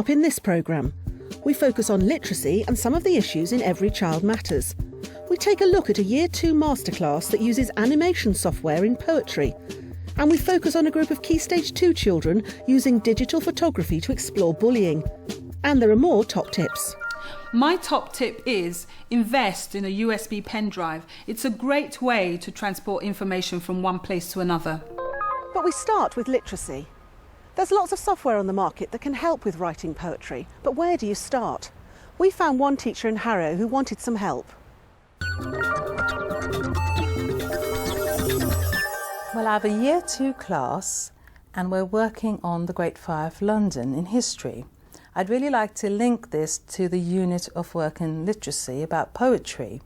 up in this programme. We focus on literacy and some of the issues in Every Child Matters. We take a look at a Year 2 masterclass that uses animation software in poetry. And we focus on a group of Key Stage 2 children using digital photography to explore bullying. And there are more top tips. My top tip is invest in a USB pen drive. It's a great way to transport information from one place to another. But we start with literacy. There's lots of software on the market that can help with writing poetry, but where do you start? We found one teacher in Harrow who wanted some help. Well, I have a Year 2 class and we're working on the Great Fire of London in history. I'd really like to link this to the unit of work in literacy about poetry.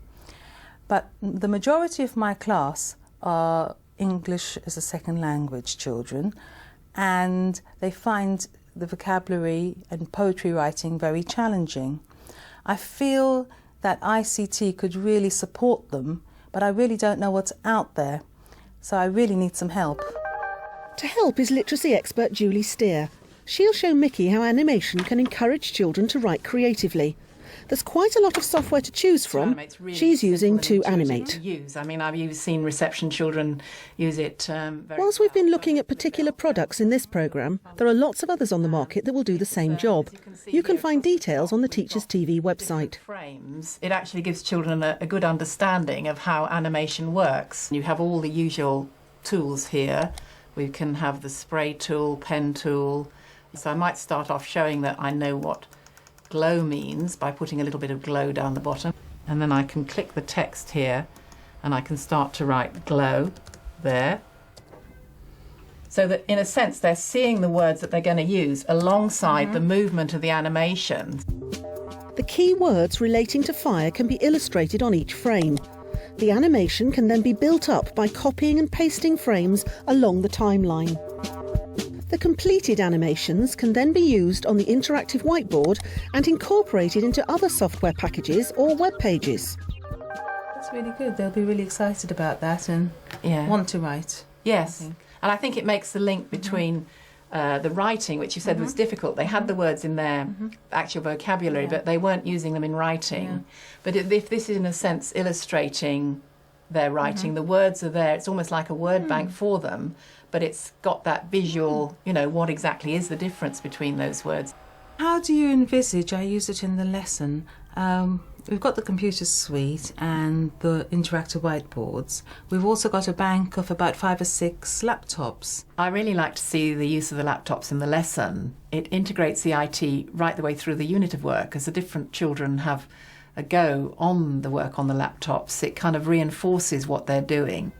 But the majority of my class are English as a second language children, and they find the vocabulary and poetry writing very challenging. I feel that ICT could really support them, but I really don't know what's out there, so I really need some help. To help is literacy expert Julie Steer. She'll show Mickey how animation can encourage children to write creatively. There's quite a lot of software to choose from. She's using to animate. I mean, I've seen reception children use it Whilst we've been looking at particular products in this programme, there are lots of others on the market that will do the same job. You can find details on the Teachers TV website. It actually gives children a good understanding of how animation works. You have all the usual tools here. We can have the spray tool, pen tool. So I might start off showing that I know what glow means by putting a little bit of glow down the bottom, and then I can click the text here and I can start to write glow there, so that in a sense they're seeing the words that they're going to use alongside the movement of the animation. The key words relating to fire can be illustrated on each frame. The animation can then be built up by copying and pasting frames along the timeline. The completed animations can then be used on the interactive whiteboard and incorporated into other software packages or web pages. That's really good. They'll be really excited about that and want to write. Yes, and I think it makes the link between the writing, which you said was difficult. They had the words in their actual vocabulary, but they weren't using them in writing. But if this is in a sense illustrating their writing, the words are there. It's almost like a word bank for them, but it's got that visual, you know, what exactly is the difference between those words. How do you envisage, I use it in the lesson, we've got the computer suite and the interactive whiteboards. We've also got a bank of about 5 or 6 laptops. I really like to see the use of the laptops in the lesson. It integrates the IT right the way through the unit of work. As the different children have a go on the work on the laptops, it kind of reinforces what they're doing.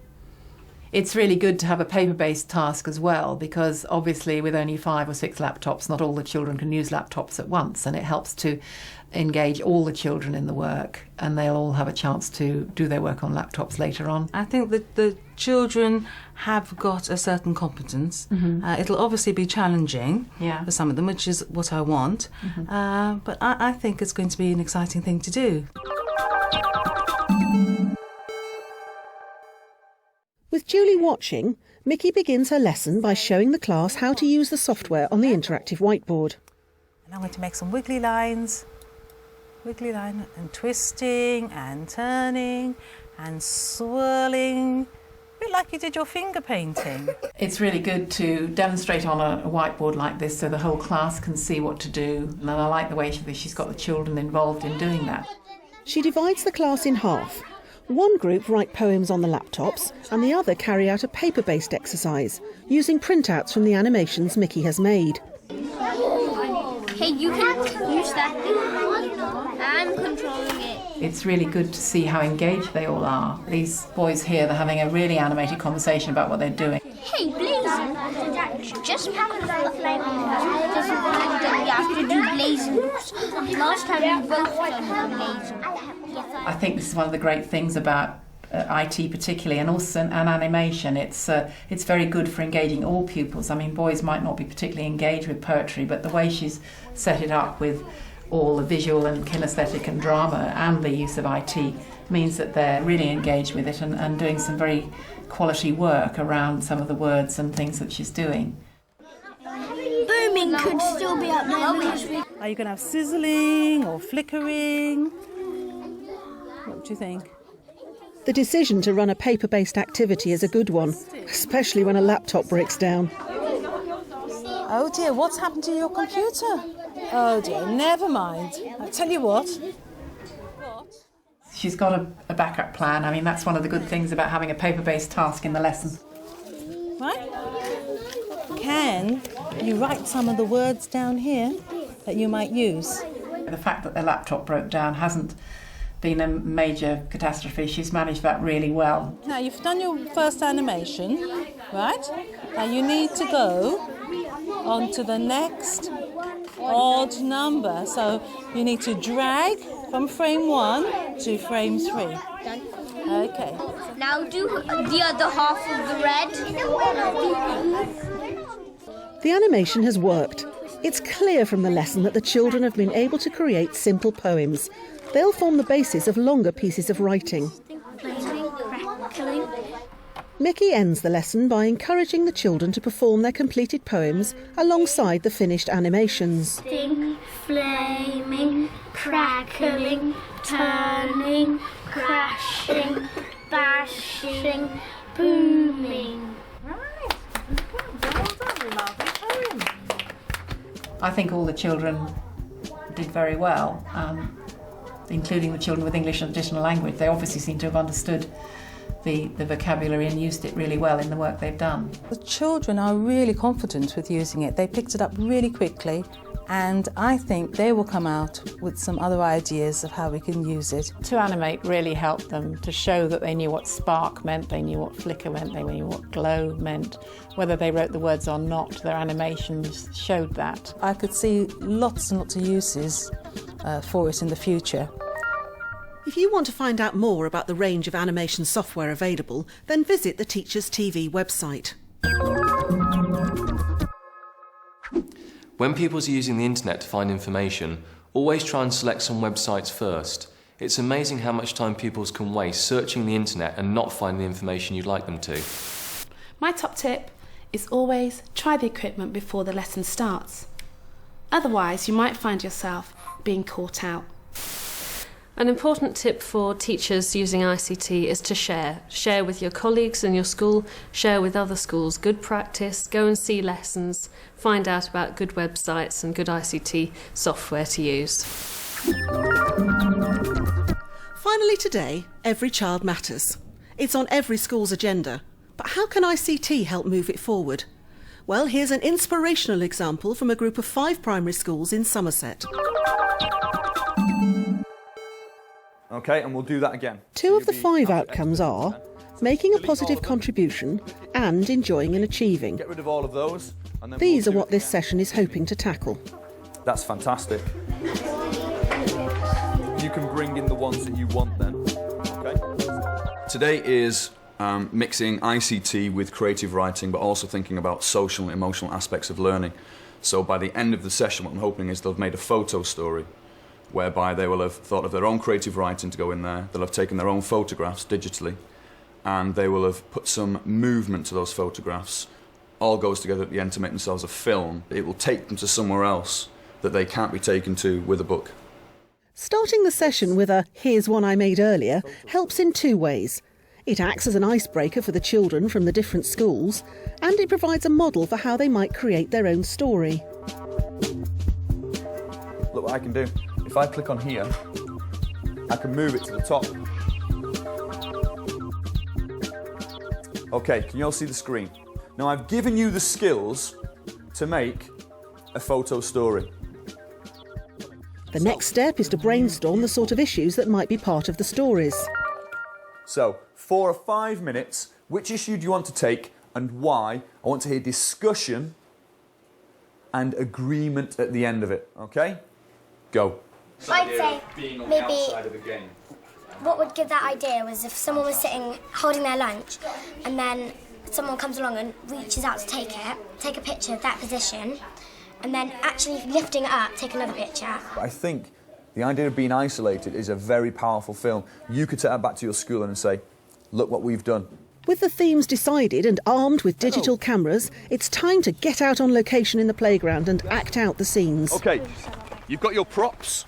It's really good to have a paper-based task as well, because obviously with only 5 or 6 laptops, not all the children can use laptops at once, and it helps to engage all the children in the work, and they'll all have a chance to do their work on laptops later on. I think that the children have got a certain competence. It'll obviously be challenging for some of them, which is what I want, but I think it's going to be an exciting thing to do. With Julie watching, Mickey begins her lesson by showing the class how to use the software on the interactive whiteboard. And I'm going to make some wiggly lines and twisting and turning and swirling, a bit like you did your finger painting. It's really good to demonstrate on a whiteboard like this so the whole class can see what to do, and I like the way she's got the children involved in doing that. She divides the class in half. One group write poems on the laptops and the other carry out a paper-based exercise using printouts from the animations Mickey has made. Hey, you can use that. I'm controlling it. It's really good to see how engaged they all are. These boys here, they're having a really animated conversation about what they're doing. Hey, blazing. Just pack the flame you have to do blazing. Last time we both done blazing. I think this is one of the great things about IT particularly, and also an animation. It's very good for engaging all pupils. I mean, boys might not be particularly engaged with poetry, but the way she's set it up with all the visual and kinesthetic and drama and the use of IT means that they're really engaged with it and doing some very quality work around some of the words and things that she's doing. Boom Booming could still be up there. Are you going to have sizzling or flickering? What do you think? The decision to run a paper-based activity is a good one, especially when a laptop breaks down. Oh dear, what's happened to your computer? Oh dear, never mind. I'll tell you what. She's got a backup plan. I mean, that's one of the good things about having a paper-based task in the lesson. Right? Can you write some of the words down here that you might use? The fact that the laptop broke down hasn't been a major catastrophe. She's managed that really well. Now, you've done your first animation, right? Now you need to go on to the next odd number. So you need to drag from frame 1 to frame 3. Done. Okay. Now do the other half of the red. The animation has worked. It's clear from the lesson that the children have been able to create simple poems. They'll form the basis of longer pieces of writing. Mickey ends the lesson by encouraging the children to perform their completed poems alongside the finished animations. Sting, flaming, crackling, turning, crashing, bashing, booming. I think all the children did very well, including the children with English and additional language. They obviously seem to have understood the vocabulary and used it really well in the work they've done. The children are really confident with using it. They picked it up really quickly, and I think they will come out with some other ideas of how we can use it. To animate really helped them to show that they knew what spark meant, they knew what flicker meant, they knew what glow meant. Whether they wrote the words or not, their animations showed that. I could see lots and lots of uses for it in the future. If you want to find out more about the range of animation software available, then visit the Teachers TV website. When pupils are using the internet to find information, always try and select some websites first. It's amazing how much time pupils can waste searching the internet and not find the information you'd like them to. My top tip is always try the equipment before the lesson starts. Otherwise, you might find yourself being caught out. An important tip for teachers using ICT is to share. Share with your colleagues in your school, share with other schools good practice, go and see lessons, find out about good websites and good ICT software to use. Finally today, every child matters. It's on every school's agenda. But how can ICT help move it forward? Well, here's an inspirational example from a group of 5 primary schools in Somerset. OK, and we'll do that again. 2 of the 5 outcomes are making a positive contribution and enjoying and achieving. Get rid of all of those. And then These are what this session is hoping to tackle. That's fantastic. You can bring in the ones that you want then. OK. Today is mixing ICT with creative writing, but also thinking about social and emotional aspects of learning. So by the end of the session, what I'm hoping is they'll have made a photo story, whereby they will have thought of their own creative writing to go in there, they'll have taken their own photographs digitally, and they will have put some movement to those photographs. All goes together at the end to make themselves a film. It will take them to somewhere else that they can't be taken to with a book. Starting the session with a "here's one I made earlier" helps in 2 ways. It acts as an icebreaker for the children from the different schools, and it provides a model for how they might create their own story. Look what I can do. If I click on here, I can move it to the top. OK, can you all see the screen? Now I've given you the skills to make a photo story. The next step is to brainstorm the sort of issues that might be part of the stories. So, 4 or 5 minutes, which issue do you want to take and why? I want to hear discussion and agreement at the end of it, OK? Go. I'd say maybe of the game. what would give that idea was if someone was sitting holding their lunch and then someone comes along and reaches out to take a picture of that position, and then actually lifting it up, take another picture. I think the idea of being isolated is a very powerful film. You could take that back to your school and say, look what we've done. With the themes decided and armed with digital cameras, it's time to get out on location in the playground and act out the scenes. OK, you've got your props,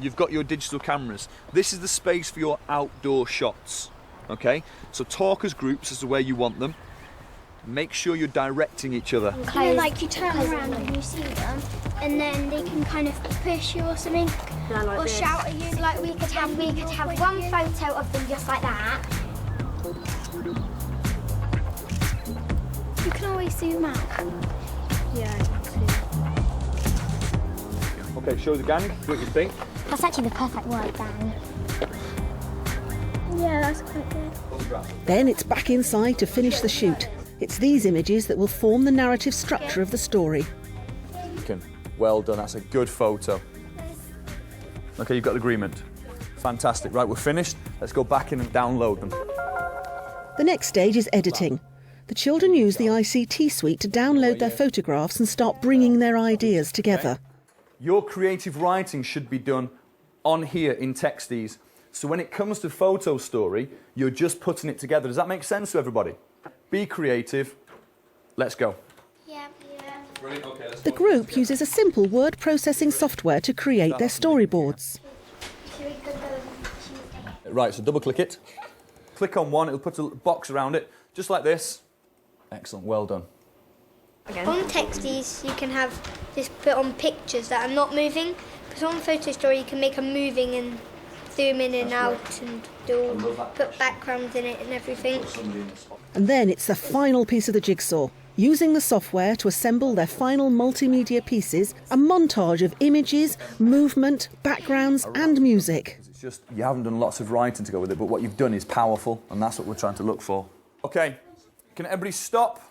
you've got your digital cameras. This is the space for your outdoor shots, OK? So talk as groups as to where you want them. Make sure you're directing each other. You know, like you turn around and you see them, and then they can kind of push you or something, or shout at you. Like we could have one photo of them just like that. You can always zoom out. Yeah, I can see. OK, show the gang what you think. That's actually the perfect word, Dan. Yeah, that's quite good. Then it's back inside to finish the shoot. It's these images that will form the narrative structure of the story. Well done, that's a good photo. OK, you've got agreement. Fantastic. Right, we're finished. Let's go back in and download them. The next stage is editing. The children use the ICT suite to download their photographs and start bringing their ideas together. Your creative writing should be done on here in Texties. So when it comes to photo story, you're just putting it together. Does that make sense to everybody? Be creative. Let's go. Yeah. Brilliant. Okay, let's The group uses a simple word processing software to create their storyboards. Right, so double click it. Click on one, it'll put a box around it, just like this. Excellent, well done. On Texties, you can have this put on pictures that are not moving, because on Photo Story you can make them moving and zoom in and out and put backgrounds in it and everything. And then it's the final piece of the jigsaw. Using the software to assemble their final multimedia pieces, a montage of images, movement, backgrounds and music. It's just, you haven't done lots of writing to go with it, but what you've done is powerful, and that's what we're trying to look for. OK, can everybody stop?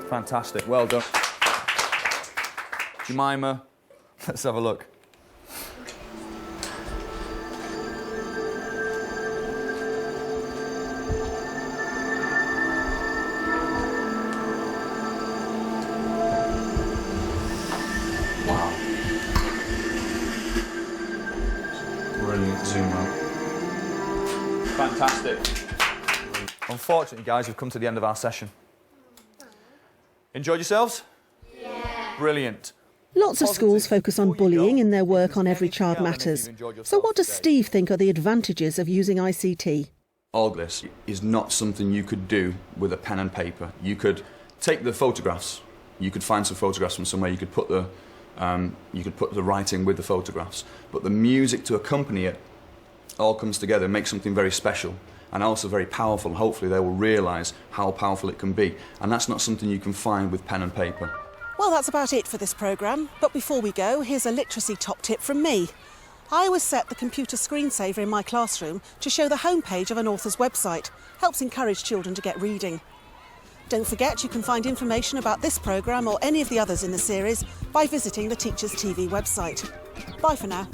Fantastic, well done. Jemima, let's have a look. Wow. Brilliant zoom out. Fantastic. Unfortunately, guys, we've come to the end of our session. Enjoyed yourselves? Yeah. Brilliant. Lots of schools focus on bullying in their work on Every Child Matters. So what does Steve think are the advantages of using ICT? All this is not something you could do with a pen and paper. You could take the photographs. You could find some photographs from somewhere. You could put the writing with the photographs. But the music to accompany it all comes together and makes something very special. And also very powerful. Hopefully they will realise how powerful it can be. And that's not something you can find with pen and paper. Well, that's about it for this programme. But before we go, here's a literacy top tip from me. I always set the computer screensaver in my classroom to show the homepage of an author's website. Helps encourage children to get reading. Don't forget you can find information about this programme or any of the others in the series by visiting the Teachers TV website. Bye for now.